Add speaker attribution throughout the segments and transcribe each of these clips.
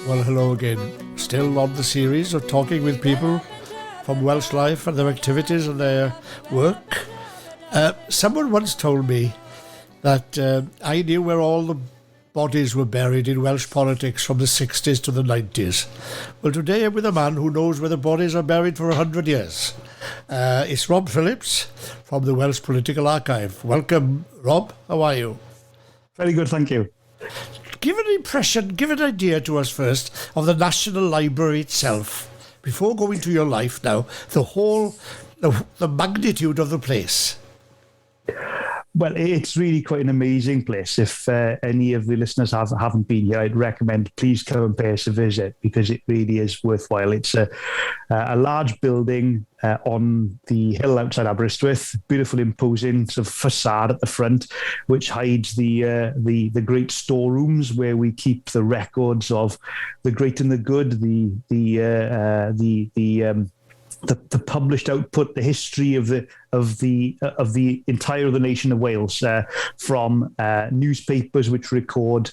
Speaker 1: Well, hello again. Still on the series of talking with people from Welsh life and their activities and their work. Someone once told me that I knew where all the bodies were buried in Welsh politics from the 60s to the 90s. Well, today I'm with a man who knows where the bodies are buried for 100 years. It's Rob Phillips from the Welsh Political Archive. Welcome, Rob. How are you?
Speaker 2: Very good, thank you.
Speaker 1: Give an idea to us first of the National Library itself. Before going to your life now, the magnitude of the place.
Speaker 2: Well, it's really quite an amazing place. If any of the listeners haven't been here, I'd recommend please come and pay us a visit because it really is worthwhile. It's a large building on the hill outside Aberystwyth, beautiful, imposing sort of facade at the front, which hides the great storerooms where we keep the records of the great and the good, the published output, the history of the entire of the nation of Wales, from newspapers which record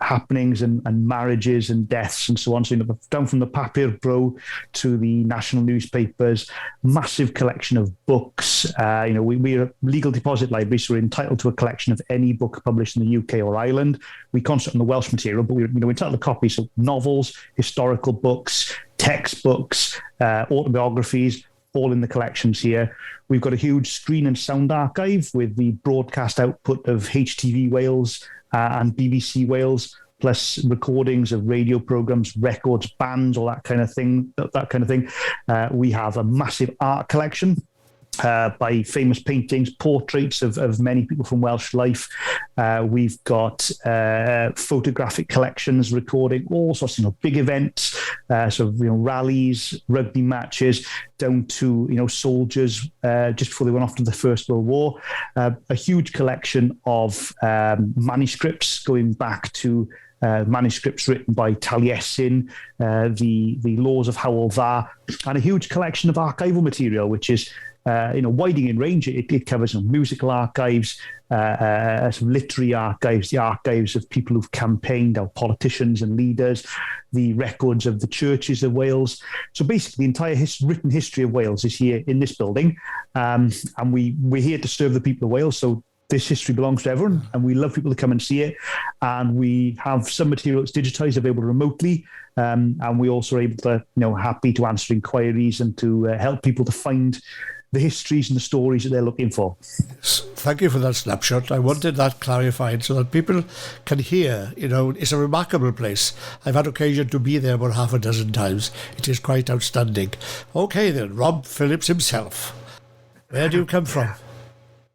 Speaker 2: happenings and marriages and deaths and so on. So down from the Papur Bro to the national newspapers, massive collection of books. We're a legal deposit library, so we're entitled to a collection of any book published in the UK or Ireland. We concentrate on the Welsh material, but we're entitled to copies of novels, historical books, textbooks, autobiographies, all in the collections here. We've got a huge screen and sound archive with the broadcast output of HTV Wales and BBC Wales, plus recordings of radio programs, records, bands, all that kind of thing. We have a massive art collection by famous paintings, portraits of many people from Welsh life. We've got photographic collections recording all sorts of big events, rallies, rugby matches, down to soldiers just before they went off to the First World War. A huge collection of manuscripts going back to manuscripts written by Taliesin, the laws of Hywel Dda, and a huge collection of archival material, which is widening in range. It covers musical archives, some literary archives, the archives of people who've campaigned, our politicians and leaders, the records of the churches of Wales. So basically, the entire written history of Wales is here in this building, and we're here to serve the people of Wales. So this history belongs to everyone, and we love people to come and see it. And we have some material that's digitized, available remotely, and we also are able to, happy to answer inquiries and to help people to find the histories and the stories that they're looking for.
Speaker 1: Thank you for that snapshot. I wanted that clarified so that people can hear, it's a remarkable place. I've had occasion to be there about half a dozen times. It is quite outstanding. Okay then, Rob Phillips himself. Where do you come from?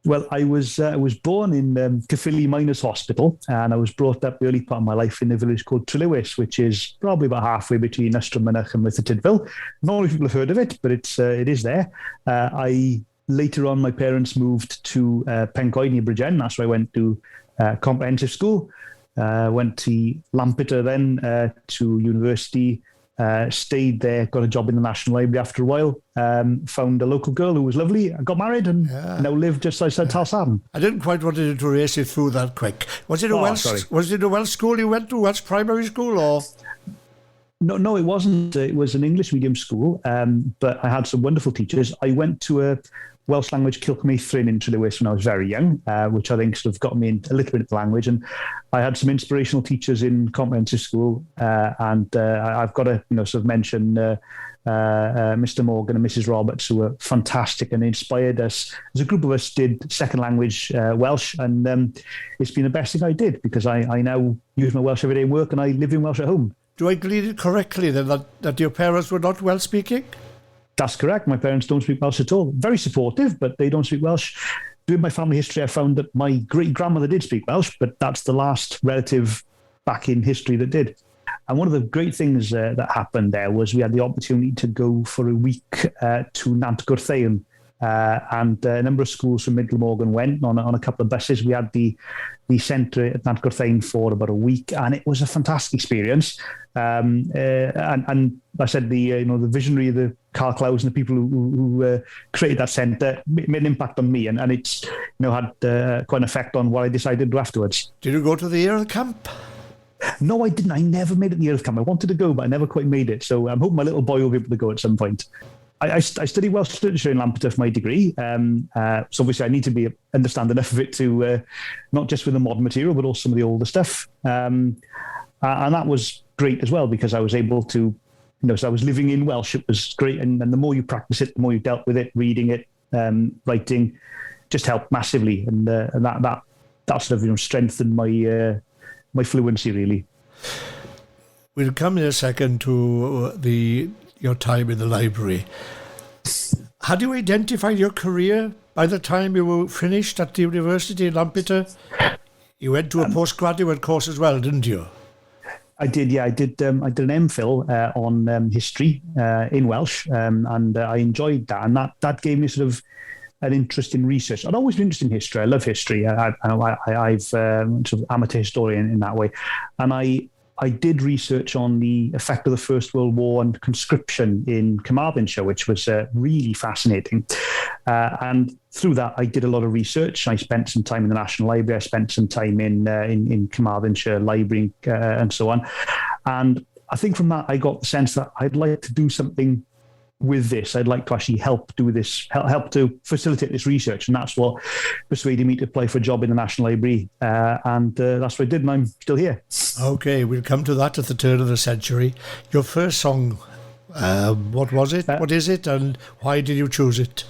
Speaker 2: Well, I was born in Caerphilly Miners Hospital, and I was brought up the early part of my life in a village called Trelewis, which is probably about halfway between Ystrad and Merthyr Tydfil. Not many people have heard of it, but it is there. Later on, my parents moved to Pencoed near Bridgend. That's where I went to comprehensive school. Went to Lampeter then to university. Stayed there, got a job in the National Library after a while, found a local girl who was lovely, I got married, and now live just outside Talsarn.
Speaker 1: I didn't quite want to race you through that quick. Was it a Welsh school you went to, Welsh primary school, or...?
Speaker 2: No, it wasn't. It was an English medium school, but I had some wonderful teachers. I went to a Welsh language Kilcmeithrin in Trelewis when I was very young, which I think sort of got me a little bit into the language. And I had some inspirational teachers in comprehensive school, and I've got to sort of mention Mr. Morgan and Mrs. Roberts, who were fantastic and inspired us. As a group of us did second language Welsh, and it's been the best thing I did because I now use my Welsh every day in work and I live in Welsh at home.
Speaker 1: Do I glean it correctly then that your parents were not Welsh speaking?
Speaker 2: That's correct. My parents don't speak Welsh at all. Very supportive, but they don't speak Welsh. Doing my family history, I found that my great-grandmother did speak Welsh, but that's the last relative back in history that did. And one of the great things that happened there was we had the opportunity to go for a week to Nant Gwrtheyrn, and a number of schools from Mid Glamorgan went on a couple of buses. We had the centre at Nant Gwrtheyrn for about a week, and it was a fantastic experience. And I said the visionary, the Carl Clowes and the people who created that centre made an impact on me, and it's had quite an effect on what I decided to do afterwards.
Speaker 1: Did you go to the Air camp?
Speaker 2: No, I didn't. I never made it in the Earth Camp. I wanted to go, but I never quite made it. So I'm hoping my little boy will be able to go at some point. I studied Welsh literature in Lampeter for my degree. So obviously I need to understand enough of it to not just with the modern material, but also some of the older stuff. And that was great as well, because I was able to, so I was living in Welsh. It was great. And the more you practice it, the more you dealt with it, reading it, writing, just helped massively. And that sort of, strengthened my fluency, really.
Speaker 1: We'll come in a second to your time in the library. Had you identified your career by the time you were finished at the university in Lampeter? You went to a postgraduate course as well, didn't you?
Speaker 2: I did, yeah. I did an MPhil on history in Welsh, and I enjoyed that. And that gave me sort of an interest in research. I'd always been interested in history. I love history. I've sort of amateur historian in that way. And I did research on the effect of the First World War and conscription in Carmarthenshire, which was really fascinating. And through that, I did a lot of research. I spent some time in the National Library. I spent some time in Carmarthenshire Library and so on. And I think from that, I got the sense that I'd like to do something with this. I'd like to actually help do this, help to facilitate this research. And that's what persuaded me to apply for a job in the National Library. And that's what I did, and I'm still here.
Speaker 1: Okay, we'll come to that at the turn of the century. Your first song, what was it? What is it? And why did you choose it?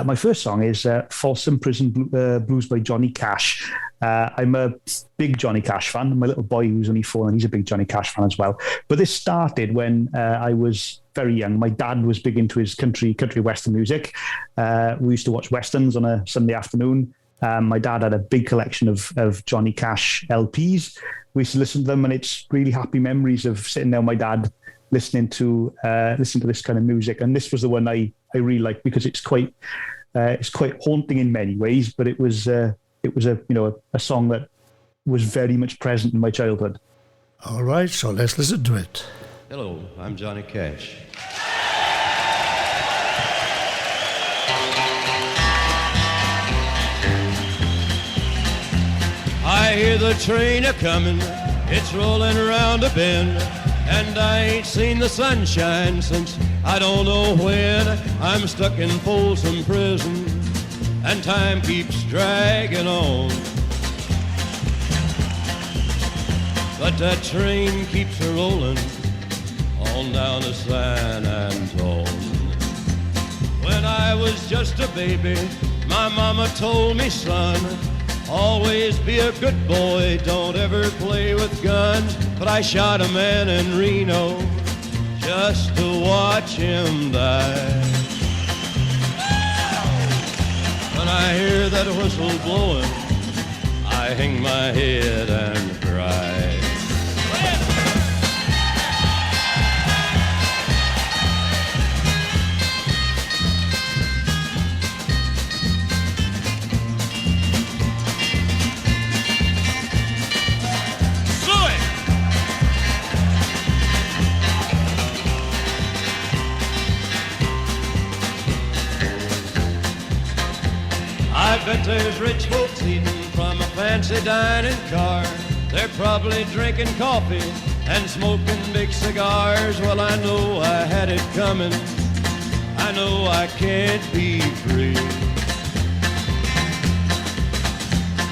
Speaker 2: My first song is Folsom Prison Blues by Johnny Cash. I'm a big Johnny Cash fan. My little boy, who's only 4, and he's a big Johnny Cash fan as well. But this started when I was very young. My dad was big into his country western music. We used to watch westerns on a Sunday afternoon. My dad had a big collection of Johnny Cash LPs. We used to listen to them, and it's really happy memories of sitting there with my dad listening to this kind of music. And this was the one I really liked, because it's quite haunting in many ways, but it was a song that was very much present in my childhood.
Speaker 1: All right, so let's listen to it.
Speaker 3: Hello, I'm Johnny Cash. I hear the train a-comin', it's rolling around a bend, and I ain't seen the sunshine since I don't know when. I'm stuck in Folsom Prison, and time keeps dragging on. But that train keeps a-rolling on down to San Antone. When I was just a baby, my mama told me, son, always be a good boy, don't ever play with guns. But I shot a man in Reno just to watch him die. When I hear that whistle blowing, I hang my head and cry. I bet there's rich folks eating from a fancy dining car. They're probably drinking coffee and smoking big cigars. Well, I know I had it coming. I know I can't be free.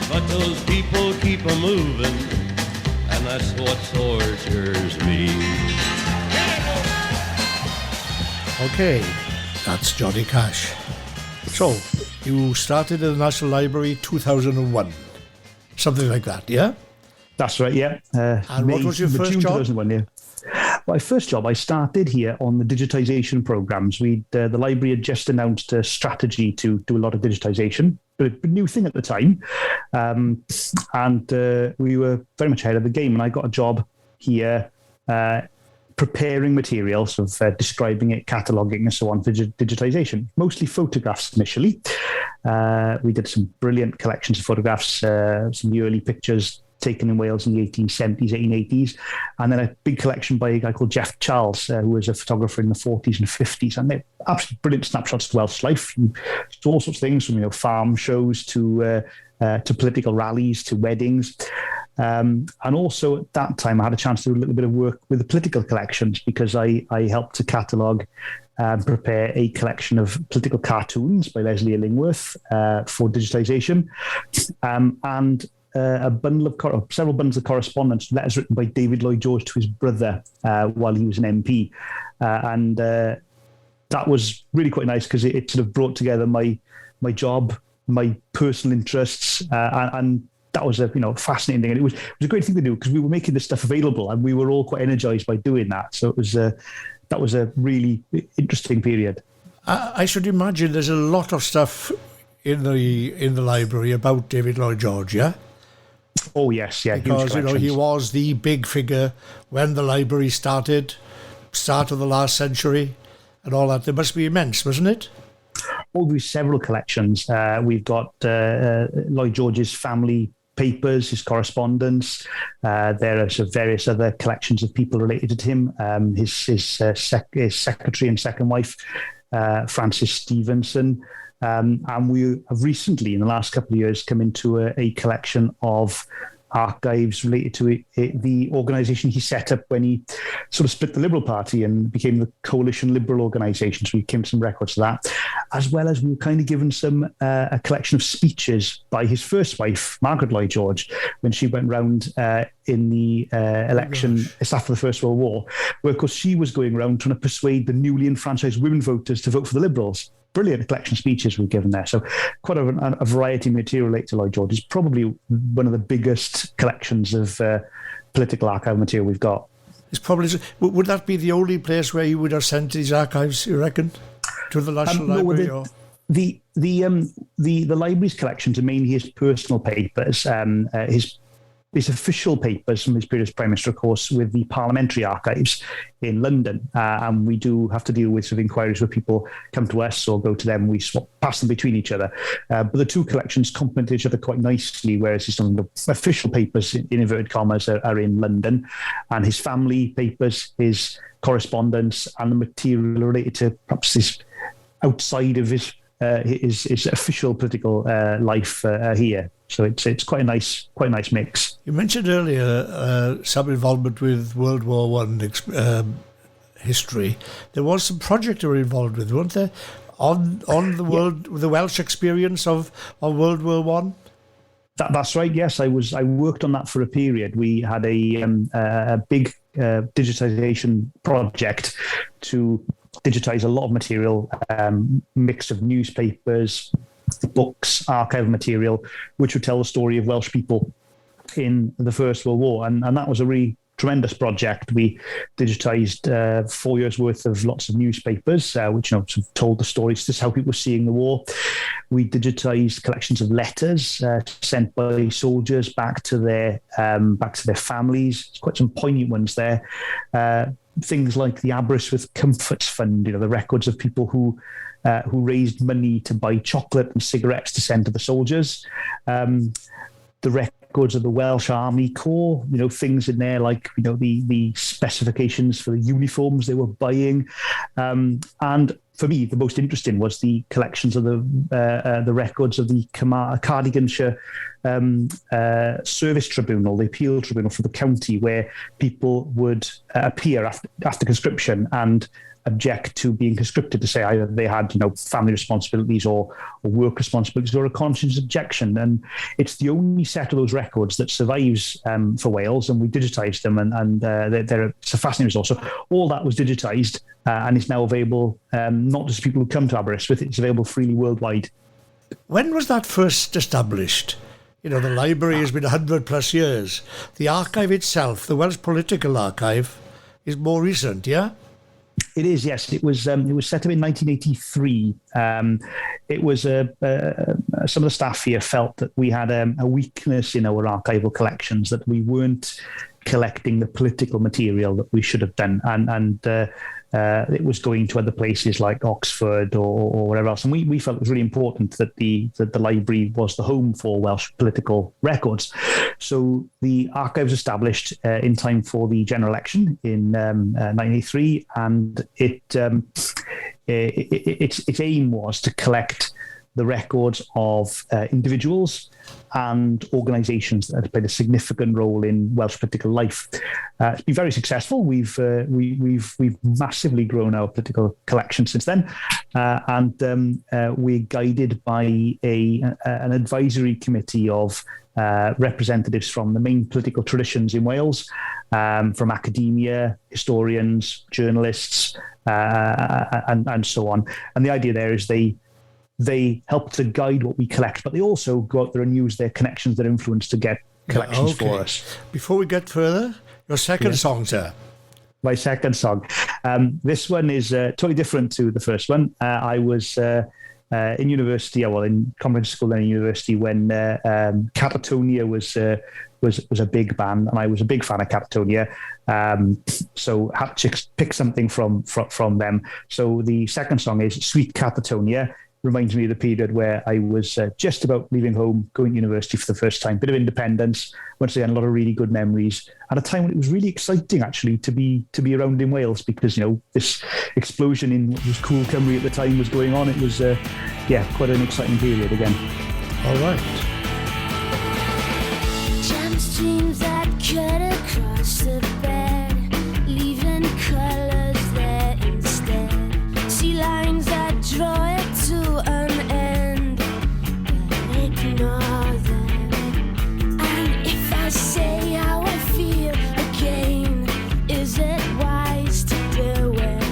Speaker 3: But those people keep a-moving, and that's what tortures me.
Speaker 1: Okay, that's Johnny Cash. So, you started in the National Library 2001, something like that, yeah?
Speaker 2: That's right, yeah.
Speaker 1: And what was your first
Speaker 2: June
Speaker 1: job?
Speaker 2: 2001, yeah. My first job, I started here on the digitisation programmes. The library had just announced a strategy to do a lot of digitisation, but a new thing at the time. And we were very much ahead of the game. And I got a job here preparing materials, of describing it, cataloguing and so on for digitisation, mostly photographs initially. We did some brilliant collections of photographs, some of the early pictures taken in Wales in the 1870s, 1880s, and then a big collection by a guy called Jeff Charles, who was a photographer in the 40s and 50s, and they're absolutely brilliant snapshots of Welsh life, all sorts of things, from farm shows to political rallies to weddings. And also at that time, I had a chance to do a little bit of work with the political collections because I helped to catalogue and prepare a collection of political cartoons by Leslie Illingworth for digitisation, and several bundles of correspondence, letters written by David Lloyd George to his brother while he was an MP, and that was really quite nice because it sort of brought together my job, my personal interests, and that was a fascinating thing, and it was a great thing to do because we were making this stuff available, and we were all quite energised by doing that. So it was that was a really interesting period.
Speaker 1: I should imagine there's a lot of stuff in the library about David Lloyd George, yeah?
Speaker 2: Oh yes, yeah.
Speaker 1: Because he was the big figure when the library started, start of the last century, and all that. There must be immense, wasn't it?
Speaker 2: Oh, there's several collections. We've got Lloyd George's family papers, his correspondence. There are various other collections of people related to him. His secretary and second wife, Frances Stevenson. And we have recently, in the last couple of years, come into a collection of archives related to the organisation he set up when he sort of split the Liberal Party and became the Coalition Liberal Organisation. So we came to some records of that, as well as we were kind of given some a collection of speeches by his first wife, Margaret Lloyd George, when she went round in the election just after the First World War, where, of course, she was going around trying to persuade the newly enfranchised women voters to vote for the Liberals. Brilliant collection of speeches we've given there. So quite a variety of material related to Lloyd George. It's probably one of the biggest collections of political archive material we've got.
Speaker 1: It's probably. Would that be the only place where you would have sent these archives, you reckon, to the National Library?
Speaker 2: No, the library's collections are mainly his personal papers, his official papers from his period as Prime Minister, of course, with the Parliamentary Archives in London. And we do have to deal with sort of inquiries where people come to us or go to them. We pass them between each other. But the two collections complement each other quite nicely, whereas his official papers, in inverted commas, are in London. And his family papers, his correspondence, and the material related to perhaps this outside of his official political life here. So it's quite a nice mix.
Speaker 1: You mentioned earlier some involvement with World War One history. There was some project you were involved with, weren't there, on the Welsh experience of World War One?
Speaker 2: That's right. Yes, I worked on that for a period. We had a big digitization project to digitize a lot of material, mix of newspapers, books, archival material, which would tell the story of Welsh people in the First World War. And that was a really tremendous project. We digitised 4 years' worth of lots of newspapers, which sort of told the stories, just how people were seeing the war. We digitised collections of letters sent by soldiers back to their families. There's quite some poignant ones there. Things like the Aberystwyth Comforts Fund, the records of people who raised money to buy chocolate and cigarettes to send to the soldiers. The records of the Welsh Army Corps, things in there like, the specifications for the uniforms they were buying. And for me, the most interesting was the collections of the records of the Cardiganshire Service Tribunal, the appeal tribunal for the county, where people would appear after conscription and object to being conscripted, to say either they had family responsibilities or work responsibilities or a conscience objection. And it's the only set of those records that survives for Wales, and we digitised them, and it's a fascinating resource. So all that was digitised and is now available, not just people who come to Aberystwyth, it's available freely worldwide. When
Speaker 1: was that first established? The library has been 100 plus years. The archive itself, the Welsh Political Archive, is more recent, yeah?
Speaker 2: It is, yes. It was set up in 1983. It was some of the staff here felt that we had a weakness in our archival collections, that we weren't collecting the political material that we should have done, and it was going to other places like Oxford or whatever else. And we felt it was really important that the library was the home for Welsh political records. So the archive was established in time for the general election in 1983, and its aim was to collect the records of individuals and organisations that have played a significant role in Welsh political life. It's been very successful. We've massively grown our political collection since then, and we're guided by an advisory committee of representatives from the main political traditions in Wales, from academia, historians, journalists, and so on. And the idea there is they help to guide what we collect, but they also go out there and use their connections, their influence to get collections for us.
Speaker 1: Before we get further, your second song, sir.
Speaker 2: My second song. This one is totally different to the first one. I was in university, in convent school and in university, when Catatonia was a big band, and I was a big fan of Catatonia. So had to pick something from them. So the second song is Sweet Catatonia. Reminds me of the period where I was just about leaving home, going to university for the first time. Bit of independence. Once again, a lot of really good memories. At a time when it was really exciting, actually, to be around in Wales, because this explosion in what was cool Cymru at the time was going on. It was quite an exciting period again.
Speaker 1: All right.
Speaker 4: Jam streams that cut across the bed, leaving colours there instead. Sea lines that draw it to an end, but ignore them. And if I say how I feel again, is it wise to do it?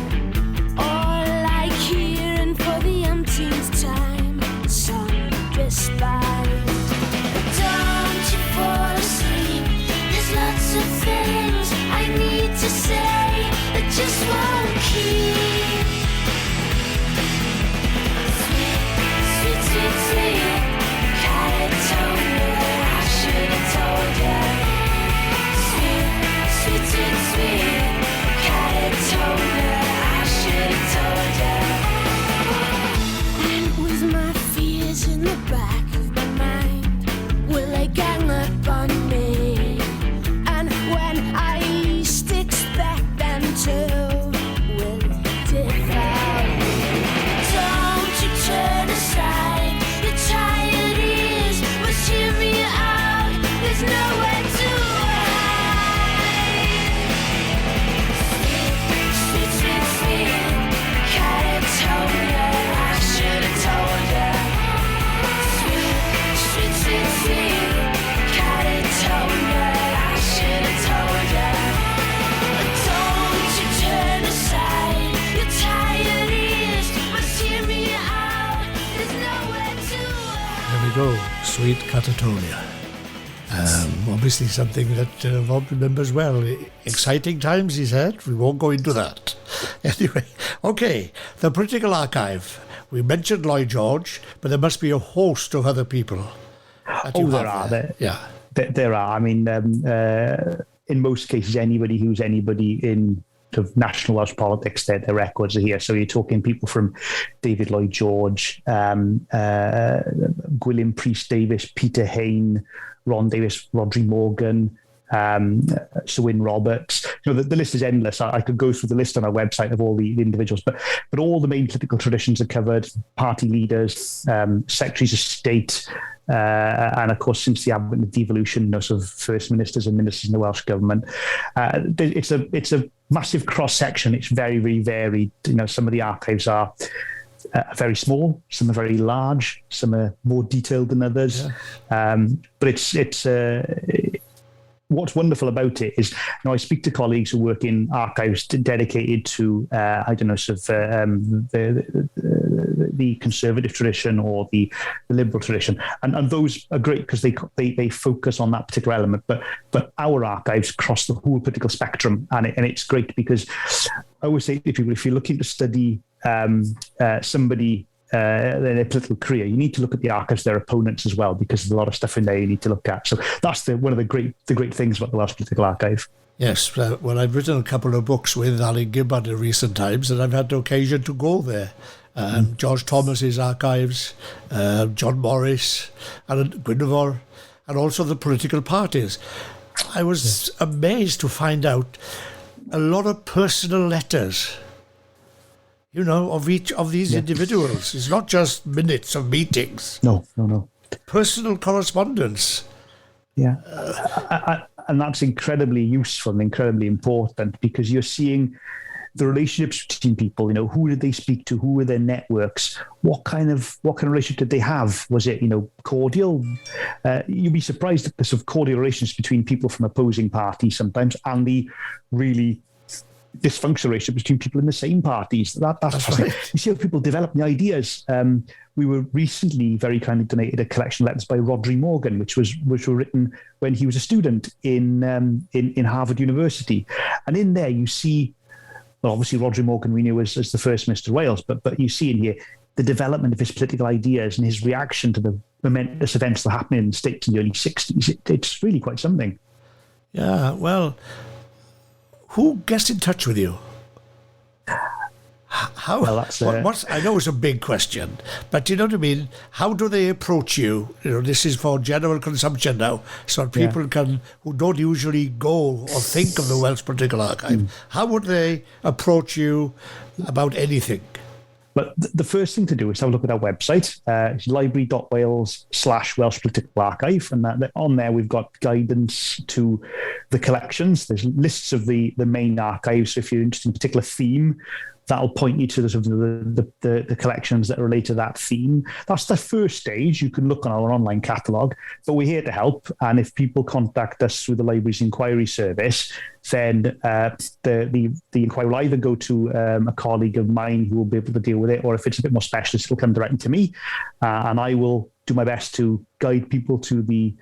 Speaker 4: Or like hearing for the umpteenth time, some despise. Don't you fall asleep, there's lots of things I need to say that just won't keep. Sweet, sweet, sweet Catatonia, I should have told ya. Sweet, sweet, sweet, sweet Catatonia, I should have told ya. And with my fears in the back of my mind, will they gang up on me? And when I least expect them to, will they devour me? Don't you turn aside, your tired ears must hear me out, there's nowhere to hide. Sweet, sweet, sweet Catatonia, I should have told ya. Sweet, sweet, sweet, sweet Catatonia, I should have told ya. Don't you turn aside, your tired ears must hear me out, there's nowhere to hide.
Speaker 1: There we go, Sweet Catatonia. Obviously something that Rob remembers well. Exciting times, he said. We won't go into that. Anyway, okay, the Political Archive. We mentioned Lloyd George, but there must be a host of other people.
Speaker 2: There are.
Speaker 1: Yeah.
Speaker 2: There are. I mean, in most cases, anybody who's anybody in sort of national Welsh politics, their records are here. So you're talking people from David Lloyd George, Gwilym Priest Davis, Peter Hain, Ron Davis, Rodri Morgan, Sir Wyn Roberts. The list is endless. I could go through the list on our website of all the individuals, but all the main political traditions are covered: party leaders, secretaries of state, and of course, since the advent of devolution, sort of first ministers and ministers in the Welsh government. It's a massive cross section. It's very, very varied. Some of the archives are very small, some are very large, some are more detailed than others. Yeah. But it's what's wonderful about it is, I speak to colleagues who work in archives dedicated to, the conservative tradition or the liberal tradition, and those are great because they focus on that particular element. But our archives cross the whole political spectrum, and it's great because I always say to people, if you're looking to study somebody their political career, you need to look at the archives of their opponents as well, because there's a lot of stuff in there you need to look at. So that's one of the great things about the Welsh Political Archive.
Speaker 1: Yes, well, I've written a couple of books with Alan Gibbard in recent times, and I've had the occasion to go there. George Thomas's archives, John Morris, and Gwynfor, and also the political parties. I was amazed to find out a lot of personal letters of each of these individuals. It's not just minutes of meetings.
Speaker 2: No.
Speaker 1: Personal correspondence.
Speaker 2: Yeah. And that's incredibly useful and incredibly important, because you're seeing the relationships between people. Who did they speak to? Who were their networks? What kind of relationship did they have? Was it, cordial? You'd be surprised at the sort of cordial relations between people from opposing parties sometimes, and the really dysfunctional relationship between people in the same parties. That's fascinating. Right. You see how people develop the ideas. We were recently very kindly donated a collection of letters by Rodri Morgan, which were written when he was a student in Harvard University, and in there you see. Well, obviously, Rodri Morgan we knew as the first Minister of Wales, but you see in here the development of his political ideas and his reaction to the momentous events that happened in the States in the early 60s. It's really quite something.
Speaker 1: Yeah, well, who gets in touch with you? How? Well, I know it's a big question, but you know what I mean? How do they approach you? This is for general consumption now, so people who don't usually go or think of the Welsh Political Archive, how would they approach you about anything?
Speaker 2: But the first thing to do is have a look at our website. It's library.wales/Welsh Political Archive. And on there, we've got guidance to the collections. There's lists of the main archives. So if you're interested in a particular theme, that'll point you to the collections that relate to that theme. That's the first stage. You can look on our online catalogue, but we're here to help. And if people contact us through the library's inquiry service, then the inquiry will either go to a colleague of mine who will be able to deal with it, or if it's a bit more specialist, it'll come directly to me, and I will do my best to guide people to the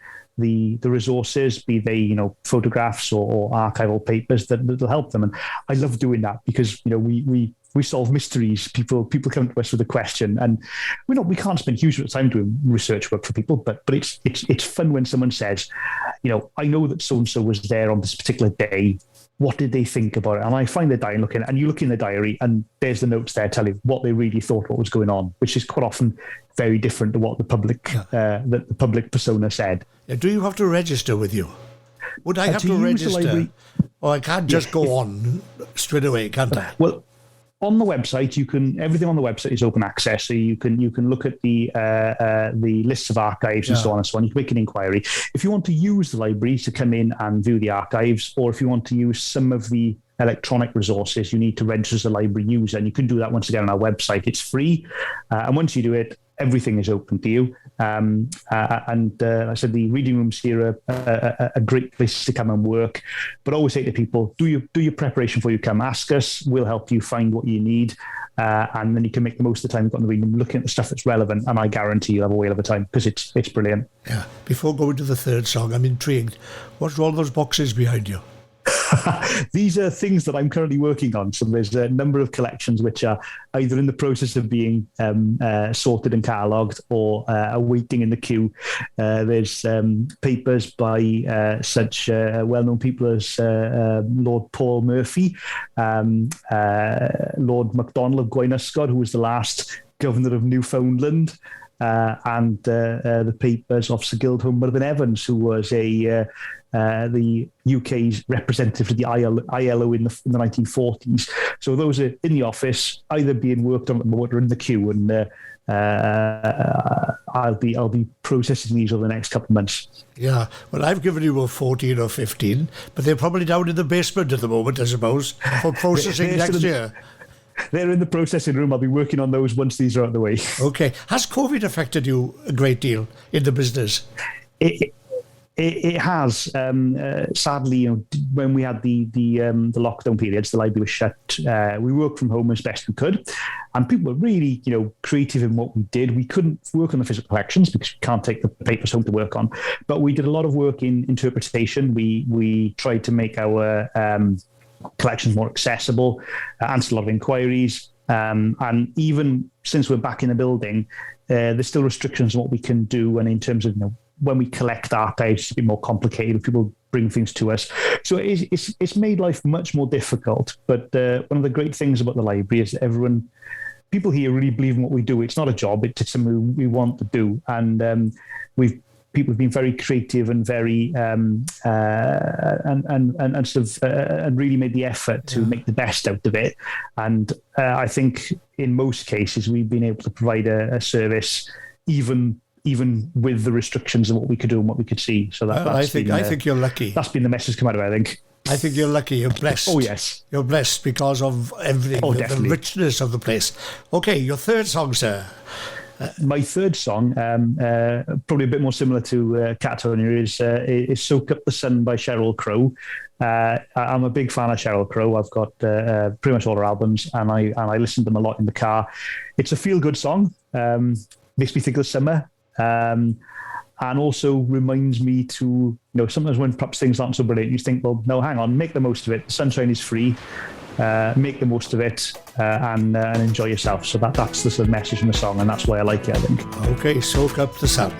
Speaker 2: resources, be they photographs or archival papers that'll help them. And I love doing that because we solve mysteries. People come to us with a question, and we can't spend huge amount of time doing research work for people, but it's fun when someone says, I know that so and so was there on this particular day. What did they think about it? And I find the diary and you look in the diary, and there's the notes there telling what they really thought what was going on, which is quite often very different to what the public persona said.
Speaker 1: Do you have to register with you? Would I have to register? Or I can't just go on straight away, can't I?
Speaker 2: Well, on the website, everything on the website is open access, so you can look at the lists of archives and so on and so on. You can make an inquiry. If you want to use the library to come in and view the archives, or if you want to use some of the electronic resources, you need to register as a library user, and you can do that once again on our website. It's free, and once you do it, everything is open to you. And I said the reading rooms here are a great place to come and work. But I always say to people, do your preparation before you come. Ask us. We'll help you find what you need. And then you can make the most of the time you've got in the reading room, looking at the stuff that's relevant. And I guarantee you'll have a whale of a time because it's brilliant.
Speaker 1: Yeah. Before going to the third song, I'm intrigued. What's all those boxes behind you?
Speaker 2: These are things that I'm currently working on. So there's a number of collections which are either in the process of being sorted and catalogued or are waiting in the queue. There's papers by such well-known people as Lord Paul Murphy, Lord MacDonald of Gwaenysgod, who was the last governor of Newfoundland, and the papers of Sir Guildhome Myrddin Evans, who was the UK's representative to the ILO in the 1940s. So those are in the office, either being worked on at the moment or in the queue, and I'll be processing these over the next couple of months.
Speaker 1: Yeah, well, I've given you a 14 or 15, but they're probably down in the basement at the moment, I suppose, for processing next year.
Speaker 2: They're in the processing room. I'll be working on those once these are out of the way. Okay.
Speaker 1: Has COVID affected you a great deal in the business?
Speaker 2: It has. Sadly, when we had the lockdown periods, the library was shut. We worked from home as best we could, and people were really, creative in what we did. We couldn't work on the physical collections because we can't take the papers home to work on, but we did a lot of work in interpretation. We tried to make our collections more accessible, answered a lot of inquiries, and even since we're back in the building, there's still restrictions on what we can do, and in terms of when we collect archives, it's a bit more complicated. People bring things to us. So it's made life much more difficult. But one of the great things about the library is that people here really believe in what we do. It's not a job. It's something we want to do. And we've people have been very creative and very and sort of and really made the effort to make the best out of it. And I think in most cases we've been able to provide a service even with the restrictions of what we could do and what we could see. So I
Speaker 1: think you're lucky.
Speaker 2: That's been the message come out of it, I think.
Speaker 1: I think you're lucky. You're blessed.
Speaker 2: Oh, yes.
Speaker 1: You're blessed because of everything, the richness of the place. Okay, your third song, sir.
Speaker 2: My third song, probably a bit more similar to Catatonia, is Soak Up the Sun by Sheryl Crow. I'm a big fan of Sheryl Crow. I've got pretty much all her albums, and I listen to them a lot in the car. It's a feel-good song. Makes me think of the summer. And also reminds me to, sometimes when perhaps things aren't so brilliant, you think, well, no, hang on, make the most of it. The sunshine is free. Make the most of it and enjoy yourself. So that's the sort of message in the song, and that's why I like it, I think.
Speaker 1: Okay, Soak Up the Sun.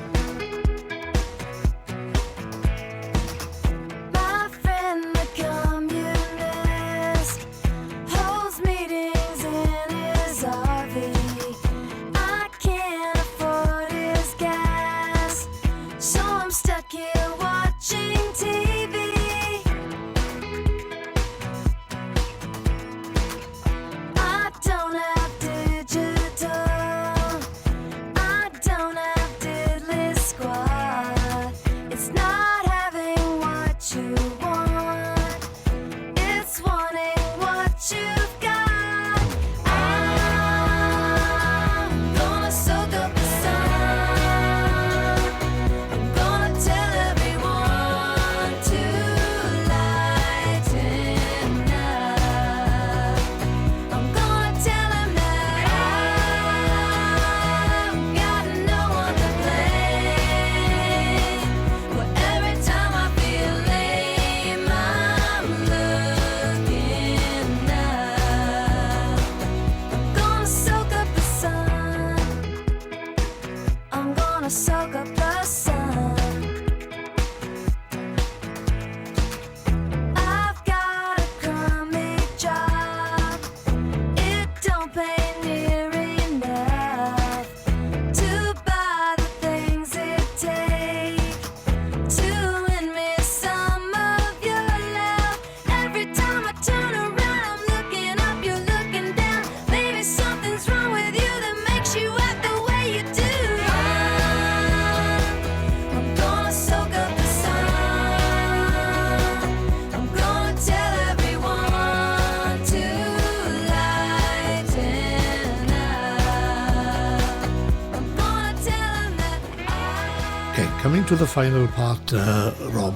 Speaker 1: Coming to the final part, Rob,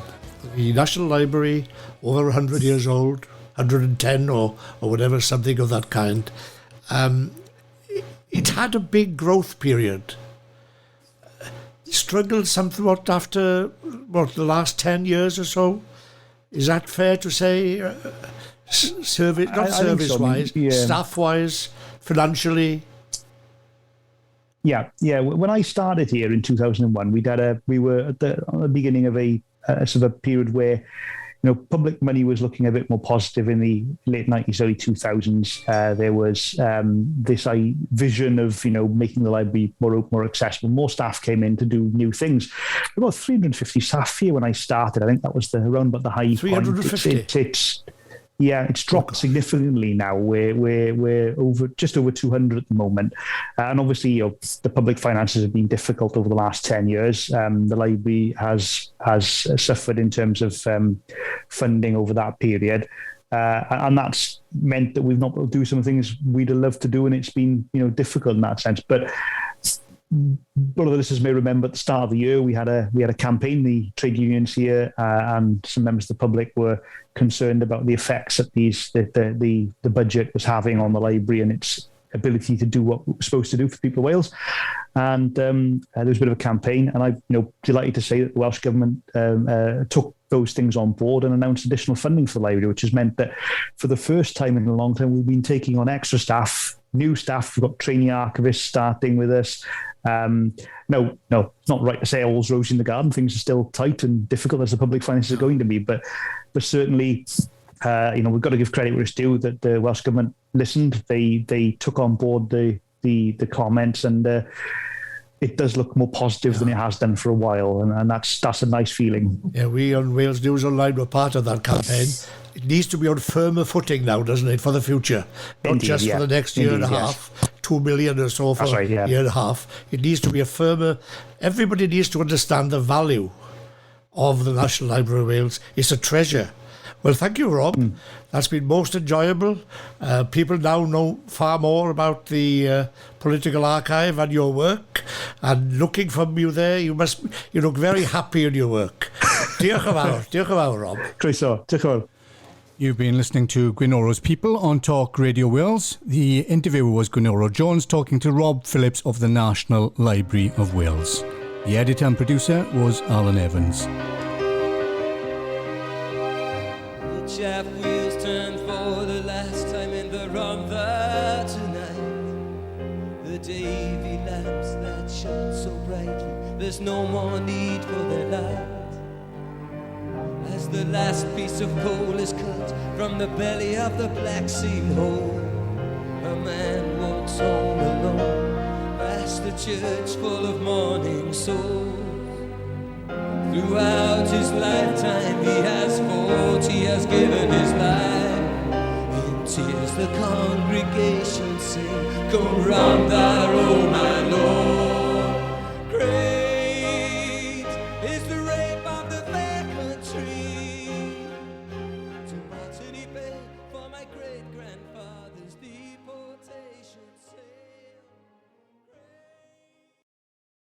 Speaker 1: the National Library, over 100 years old, 110 or whatever, something of that kind. It had a big growth period. Struggled somewhat after, the last 10 years or so? Is that fair to say? Service-wise, staff-wise, financially?
Speaker 2: Yeah. When I started here in 2001, we were at the beginning of a sort of a period where, public money was looking a bit more positive in the late 90s, early 2000s. There was this vision of, making the library more open, more accessible. More staff came in to do new things. About 350 staff here when I started. I think that was around about the high
Speaker 1: 350.
Speaker 2: Point. It's dropped significantly now. We're just over 200 at the moment, and obviously, the public finances have been difficult over the last 10 years. The library has suffered in terms of funding over that period, and that's meant that we've not been able to do some things we'd have loved to do, and it's been difficult in that sense. But one of the listeners may remember at the start of the year we had a campaign. The trade unions here and some members of the public were concerned about the effects that the budget was having on the library and its ability to do what it was supposed to do for the people of Wales. And there was a bit of a campaign, and I'm delighted to say that the Welsh Government took those things on board and announced additional funding for the library, which has meant that for the first time in a long time we've been taking on extra staff, new staff. We've got trainee archivists starting with us. No, it's not right to say all's rosy in the garden. Things are still tight and difficult as the public finances are going to be, but certainly, we've got to give credit where it's due that the Welsh Government listened. They took on board the comments, and it does look more positive than it has done for a while, and that's a nice feeling.
Speaker 1: Yeah, we on Wales News Online were part of that campaign. It needs to be on firmer footing now, doesn't it, for the future? Not
Speaker 2: Indeed,
Speaker 1: just
Speaker 2: yeah.
Speaker 1: for the next year and a
Speaker 2: Indeed,
Speaker 1: half, 2 million or so for a year and a half. It needs to be a firmer... Everybody needs to understand the value of the National Library of Wales. It's a treasure. Well, thank you, Rob. That's been most enjoyable. People now know far more about the political archive and your work. And looking from you there, you look very happy in your work. Diolch yn fawr. Diolch yn fawr, Rob.
Speaker 2: Croeso. Diolch yn fawr.
Speaker 5: You've been listening to Gwynoro's People on Talk Radio Wales. The interviewer was Gwynoro Jones talking to Rob Phillips of the National Library of Wales. The editor and producer was Alan Evans.
Speaker 3: The chaff wheels turn for the last time in the Rhondda tonight. The Davy lamps that shone so brightly, there's no more need for their light. As the last piece of coal is cut from the belly of the black sea hole, a man walks home alone, past the church full of mourning souls. Throughout his lifetime he has fought, he has given his life. In tears the congregation sing, come round the